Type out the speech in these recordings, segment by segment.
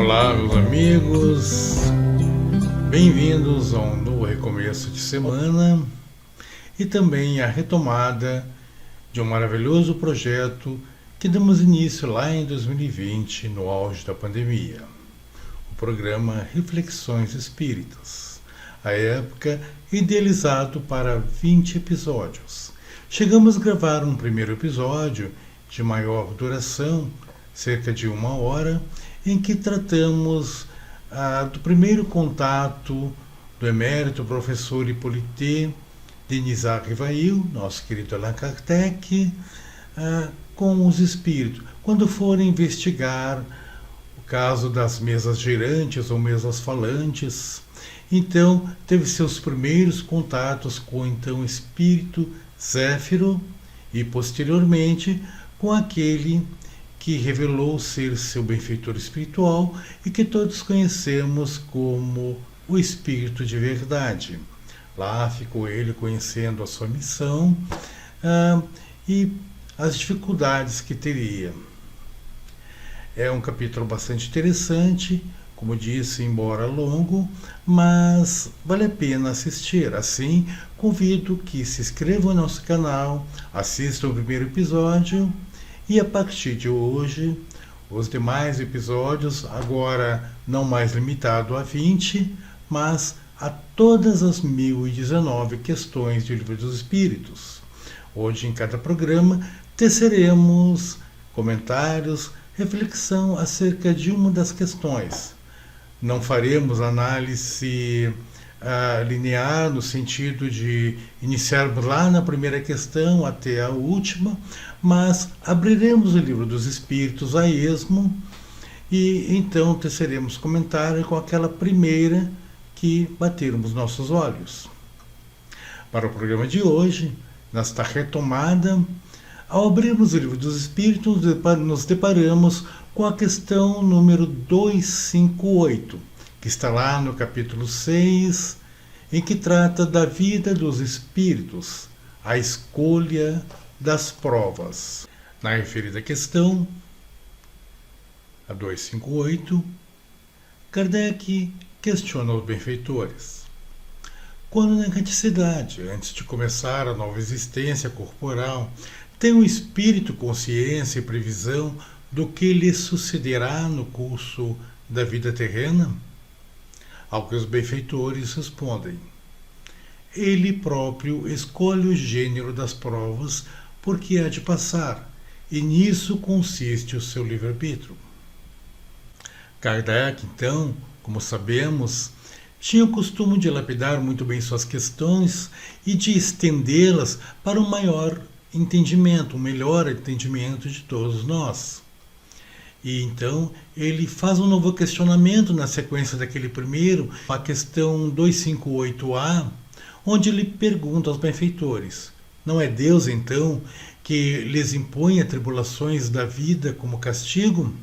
Olá, meus amigos, bem-vindos a um novo recomeço de semana e também a retomada de um maravilhoso projeto que demos início lá em 2020, no auge da pandemia, o programa Reflexões Espíritas, à época idealizado para 20 episódios. Chegamos a gravar um primeiro episódio de maior duração, cerca de 1 hora, em que tratamos do primeiro contato do emérito professor Hippolyte Denisard Rivail, nosso querido Allan Kardec, com os espíritos, quando foram investigar o caso das mesas girantes ou mesas falantes. Então, teve seus primeiros contatos com o espírito Zéfiro e, posteriormente, com aquele que revelou ser seu benfeitor espiritual e que todos conhecemos como o Espírito de Verdade. Lá ficou ele conhecendo a sua missão e as dificuldades que teria. É um capítulo bastante interessante, como disse, embora longo, mas vale a pena assistir. Assim, convido que se inscrevam no nosso canal, assistam o primeiro episódio e a partir de hoje, os demais episódios, agora não mais limitado a 20, mas a todas as 1019 questões do Livro dos Espíritos. Hoje, em cada programa, teceremos comentários, reflexão acerca de uma das questões. Não faremos análise linear, no sentido de iniciarmos lá na primeira questão até a última, mas abriremos o Livro dos Espíritos a esmo e então teceremos comentário com aquela primeira que batermos nossos olhos. Para o programa de hoje, nesta retomada, ao abrirmos o Livro dos Espíritos, nos deparamos com a questão número 258, que está lá no capítulo 6, em que trata da vida dos espíritos, a escolha das provas. Na referida questão, a 258, Kardec questiona os benfeitores. Quando na erraticidade, antes de começar a nova existência corporal, tem o espírito consciência e previsão do que lhe sucederá no curso da vida terrena? Ao que os benfeitores respondem: ele próprio escolhe o gênero das provas porque há de passar, e nisso consiste o seu livre-arbítrio. Kardec, então, como sabemos, tinha o costume de lapidar muito bem suas questões e de estendê-las para um maior entendimento, um melhor entendimento de todos nós. E então ele faz um novo questionamento na sequência daquele primeiro, a questão 258A, onde ele pergunta aos benfeitores: não é Deus, então, que lhes impõe as tribulações da vida como castigo?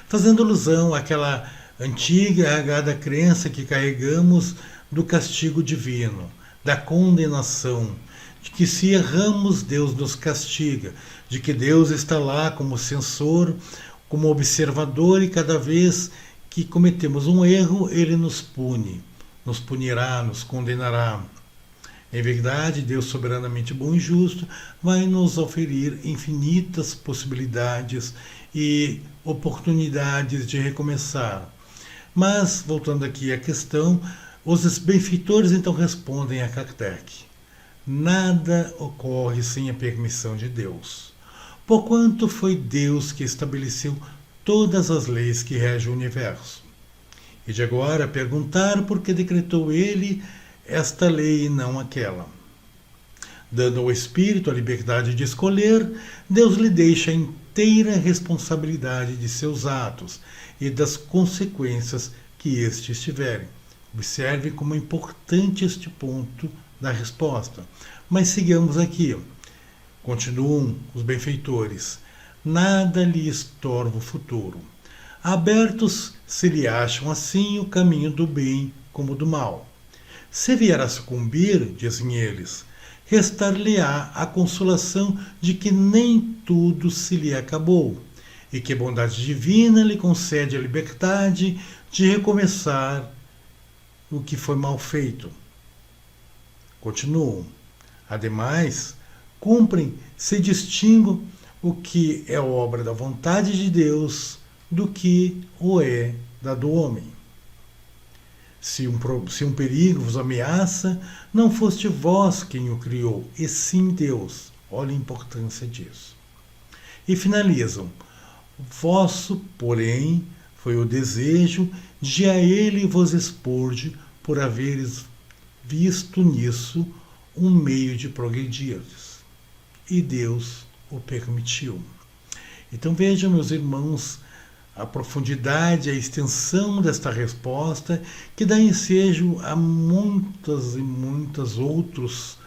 Fazendo alusão àquela antiga e arraigada crença que carregamos do castigo divino, da condenação, de que se erramos, Deus nos castiga, de que Deus está lá como censor, como observador, e cada vez que cometemos um erro, Ele nos pune, nos punirá, nos condenará. Em verdade, Deus, soberanamente bom e justo, vai nos oferir infinitas possibilidades e oportunidades de recomeçar. Mas, voltando aqui à questão, os benfeitores então respondem a Kardec: nada ocorre sem a permissão de Deus, porquanto foi Deus que estabeleceu todas as leis que regem o universo. E de agora perguntar por que decretou ele esta lei e não aquela. Dando ao espírito a liberdade de escolher, Deus lhe deixa a inteira responsabilidade de seus atos e das consequências que estes tiverem. Observe como é importante este ponto da resposta. Mas sigamos aqui. Continuam os benfeitores: nada lhe estorva o futuro. Abertos se lhe acham assim o caminho do bem como do mal. Se vier a sucumbir, dizem eles, restar-lhe-á a consolação de que nem tudo se lhe acabou, e que a bondade divina lhe concede a liberdade de recomeçar o que foi mal feito. Continuam. Ademais, cumprem se distinguem o que é obra da vontade de Deus do que o é da do homem. Se um perigo vos ameaça, não foste vós quem o criou, e sim Deus. Olha a importância disso. E finalizam. Vosso, porém, foi o desejo de a ele vos expurge, por haveres visto nisso um meio de progredirdes. E Deus o permitiu. Então vejam, meus irmãos, a profundidade, a extensão desta resposta, que dá ensejo a muitas e muitos outros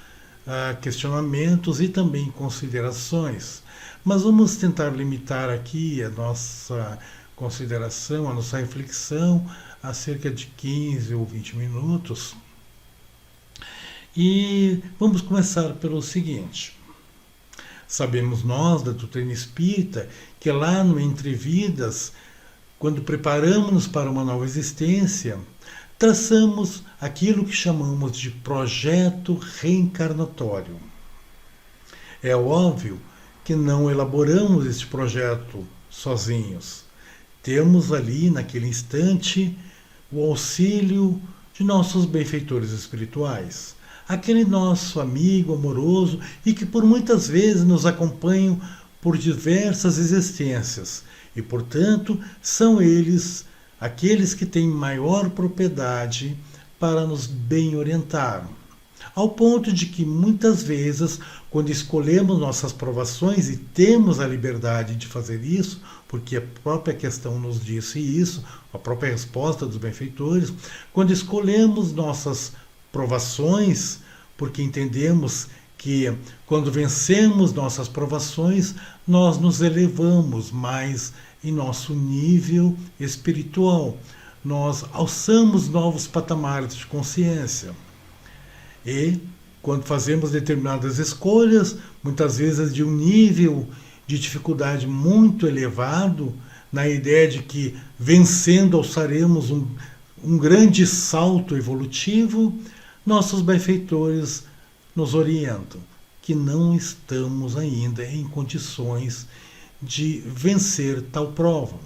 questionamentos e também considerações. Mas vamos tentar limitar aqui a nossa consideração, a nossa reflexão a cerca de 15 ou 20 minutos. E vamos começar pelo seguinte. Sabemos nós, da doutrina espírita, que lá no Entre Vidas, quando preparamos-nos para uma nova existência, traçamos aquilo que chamamos de projeto reencarnatório. É óbvio que não elaboramos este projeto sozinhos. Temos ali, naquele instante, o auxílio de nossos benfeitores espirituais. Aquele nosso amigo amoroso e que por muitas vezes nos acompanham por diversas existências e, portanto, são eles aqueles que têm maior propriedade para nos bem orientar. Ao ponto de que muitas vezes, quando escolhemos nossas provações e temos a liberdade de fazer isso, porque a própria questão nos disse isso, a própria resposta dos benfeitores, quando escolhemos nossas provações, porque entendemos que quando vencemos nossas provações, nós nos elevamos mais em nosso nível espiritual. Nós alçamos novos patamares de consciência. E quando fazemos determinadas escolhas, muitas vezes de um nível de dificuldade muito elevado, na ideia de que vencendo alçaremos um grande salto evolutivo, nossos benfeitores nos orientam que não estamos ainda em condições de vencer tal prova.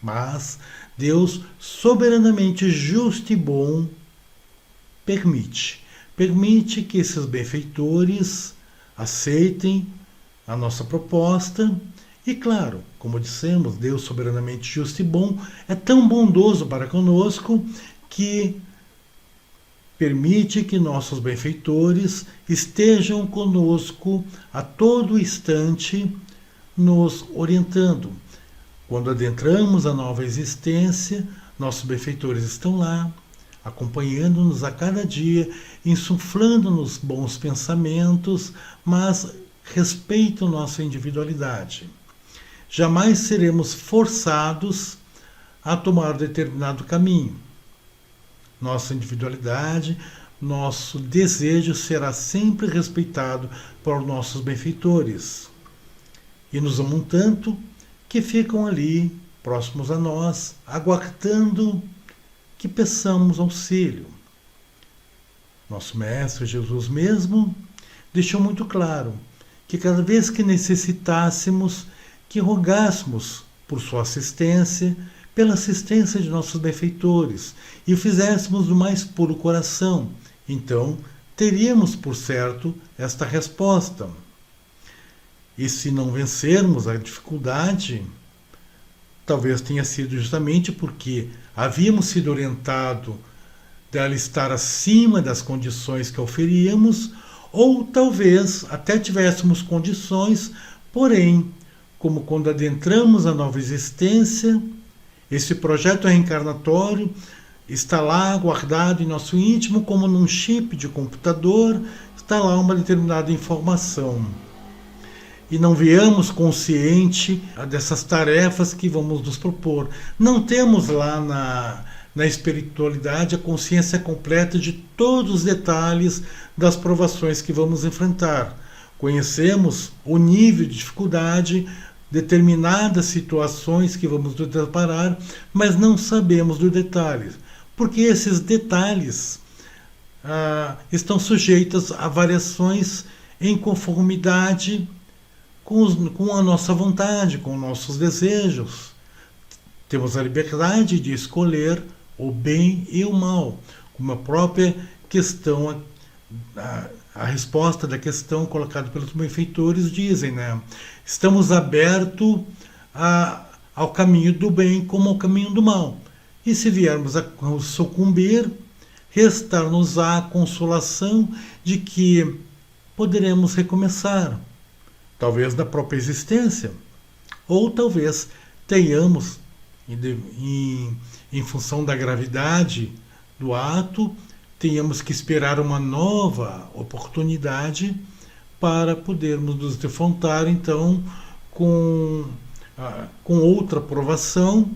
Mas Deus, soberanamente justo e bom, permite que esses benfeitores aceitem a nossa proposta. E claro, como dissemos, Deus soberanamente justo e bom é tão bondoso para conosco que permite que nossos benfeitores estejam conosco a todo instante, nos orientando. Quando adentramos a nova existência, nossos benfeitores estão lá, acompanhando-nos a cada dia, insuflando-nos bons pensamentos, mas respeitam nossa individualidade. Jamais seremos forçados a tomar determinado caminho. Nossa individualidade, nosso desejo será sempre respeitado por nossos benfeitores. E nos amam tanto que ficam ali, próximos a nós, aguardando que peçamos auxílio. Nosso Mestre Jesus mesmo deixou muito claro que cada vez que necessitássemos, que rogássemos por sua assistência, pela assistência de nossos benfeitores, e o fizéssemos do mais puro coração, então teríamos por certo esta resposta. E se não vencermos a dificuldade, talvez tenha sido justamente porque havíamos sido orientados dela estar acima das condições que oferíamos, ou talvez até tivéssemos condições, porém, como quando adentramos a nova existência, esse projeto reencarnatório está lá guardado em nosso íntimo como num chip de computador, está lá uma determinada informação. E não viemos consciente dessas tarefas que vamos nos propor. Não temos lá na espiritualidade a consciência completa de todos os detalhes das provações que vamos enfrentar. Conhecemos o nível de dificuldade, determinadas situações que vamos nos deparar, mas não sabemos dos detalhes, porque esses detalhes estão sujeitos a variações em conformidade com a nossa vontade, com nossos desejos. Temos a liberdade de escolher o bem e o mal, como a própria questão, a resposta da questão colocada pelos benfeitores dizem, né? Estamos abertos ao caminho do bem como ao caminho do mal. E se viermos a sucumbir, restar-nos a consolação de que poderemos recomeçar, talvez na própria existência, ou talvez tenhamos, em função da gravidade do ato, tenhamos que esperar uma nova oportunidade para podermos nos defrontar, então, com outra provação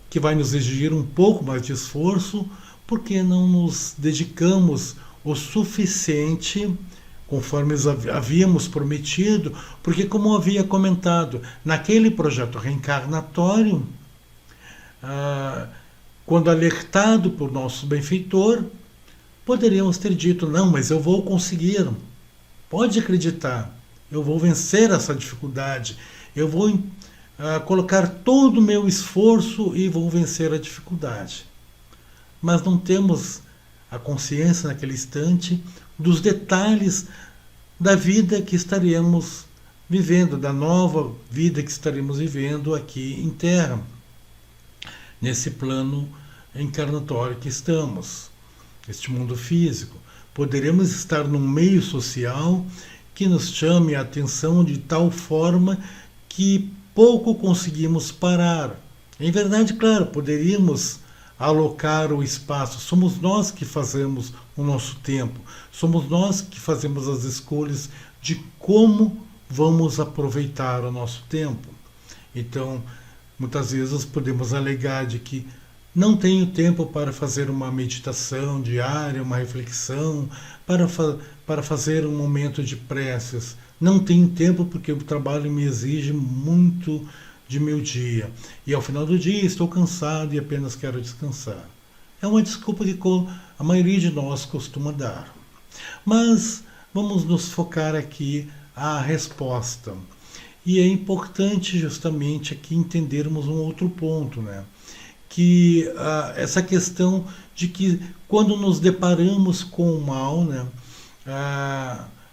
que vai nos exigir um pouco mais de esforço, porque não nos dedicamos o suficiente, conforme havíamos prometido, porque, como havia comentado, naquele projeto reencarnatório, quando alertado por nosso benfeitor, poderíamos ter dito, não, mas eu vou conseguir, pode acreditar, eu vou vencer essa dificuldade, eu vou colocar todo o meu esforço e vou vencer a dificuldade. Mas não temos a consciência naquele instante dos detalhes da vida que estaremos vivendo, da nova vida que estaremos vivendo aqui em Terra, nesse plano encarnatório que estamos, este mundo físico. Poderemos estar num meio social que nos chame a atenção de tal forma que pouco conseguimos parar. Em verdade, claro, poderíamos alocar o espaço. Somos nós que fazemos o nosso tempo. Somos nós que fazemos as escolhas de como vamos aproveitar o nosso tempo. Então, muitas vezes podemos alegar de que não tenho tempo para fazer uma meditação diária, uma reflexão, para fazer um momento de preces. Não tenho tempo porque o trabalho me exige muito de meu dia. E ao final do dia estou cansado e apenas quero descansar. É uma desculpa que a maioria de nós costuma dar. Mas vamos nos focar aqui à resposta. E é importante justamente aqui entendermos um outro ponto, né? Que essa questão de que quando nos deparamos com o mal, né?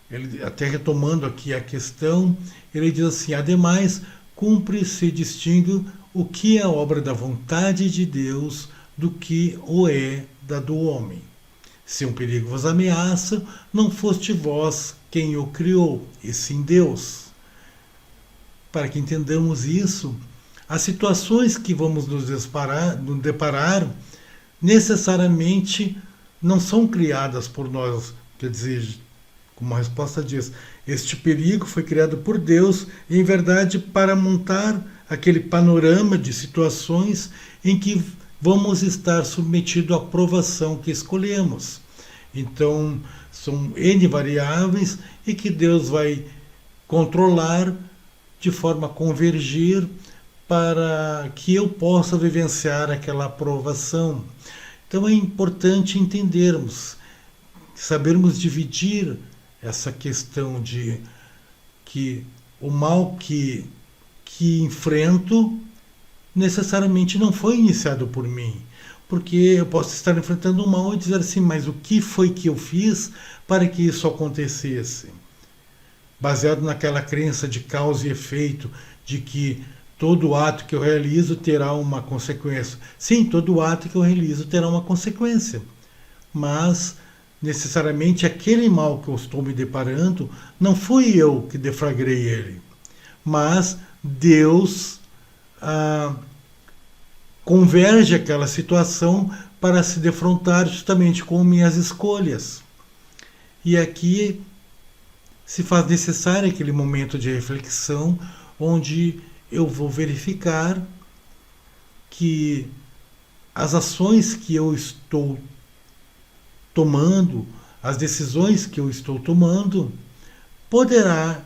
Ele, até retomando aqui a questão, ele diz assim, ademais, cumpre se distingue o que é obra da vontade de Deus do que o é da do homem. Se um perigo vos ameaça, não foste vós quem o criou, e sim Deus. Para que entendamos isso, as situações que vamos nos deparar necessariamente não são criadas por nós. Quer dizer, como a resposta diz, este perigo foi criado por Deus, em verdade, para montar aquele panorama de situações em que vamos estar submetidos à provação que escolhemos. Então, são N variáveis e que Deus vai controlar de forma a convergir para que eu possa vivenciar aquela aprovação. Então é importante entendermos, sabermos dividir essa questão de que o mal que enfrento necessariamente não foi iniciado por mim. Porque eu posso estar enfrentando um mal e dizer assim, mas o que foi que eu fiz para que isso acontecesse? Baseado naquela crença de causa e efeito, de que todo ato que eu realizo terá uma consequência. Sim, todo ato que eu realizo terá uma consequência. Mas, necessariamente, aquele mal que eu estou me deparando, não fui eu que deflagrei ele. Mas Deus converge aquela situação para se defrontar justamente com minhas escolhas. E aqui se faz necessário aquele momento de reflexão onde eu vou verificar que as ações que eu estou tomando, as decisões que eu estou tomando, poderá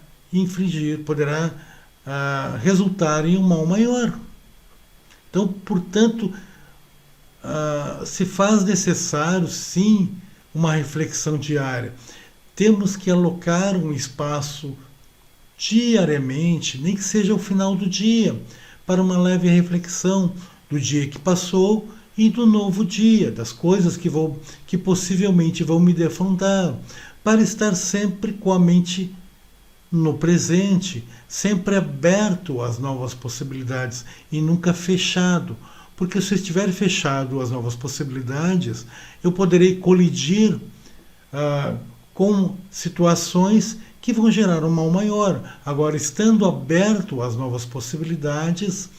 poderá resultar em um mal maior. Então, portanto, se faz necessário, sim, uma reflexão diária. Temos que alocar um espaço diariamente, nem que seja ao final do dia, para uma leve reflexão do dia que passou e do novo dia, das coisas que possivelmente vão me defrontar, para estar sempre com a mente no presente, sempre aberto às novas possibilidades e nunca fechado. Porque se eu estiver fechado às novas possibilidades, eu poderei colidir com situações que vão gerar um mal maior. Agora, estando aberto às novas possibilidades,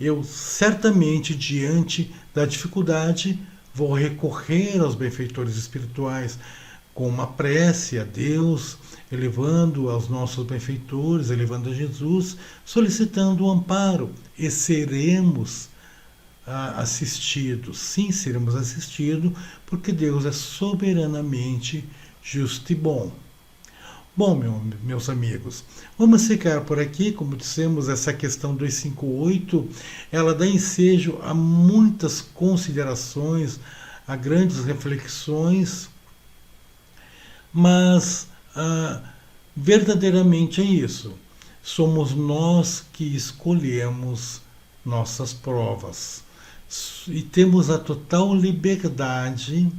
eu certamente, diante da dificuldade, vou recorrer aos benfeitores espirituais com uma prece a Deus, elevando aos nossos benfeitores, elevando a Jesus, solicitando o amparo, e seremos assistidos. Sim, seremos assistidos, porque Deus é soberanamente justo e bom. Bom, meus amigos, vamos ficar por aqui. Como dissemos, essa questão 258, ela dá ensejo a muitas considerações, a grandes reflexões, mas verdadeiramente é isso. Somos nós que escolhemos nossas provas e temos a total liberdade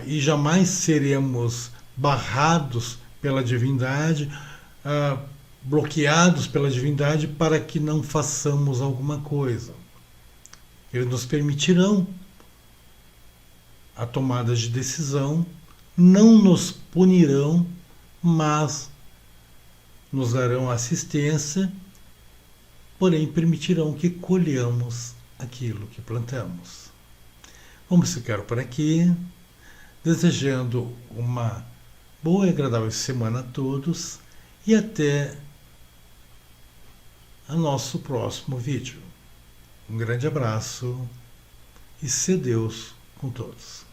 e jamais seremos barrados pela divindade, bloqueados pela divindade para que não façamos alguma coisa. Eles nos permitirão a tomada de decisão, não nos punirão, mas nos darão assistência, porém permitirão que colhamos aquilo que plantamos. Vamos ficar por aqui, desejando uma boa e agradável semana a todos e até o nosso próximo vídeo. Um grande abraço e se Deus com todos.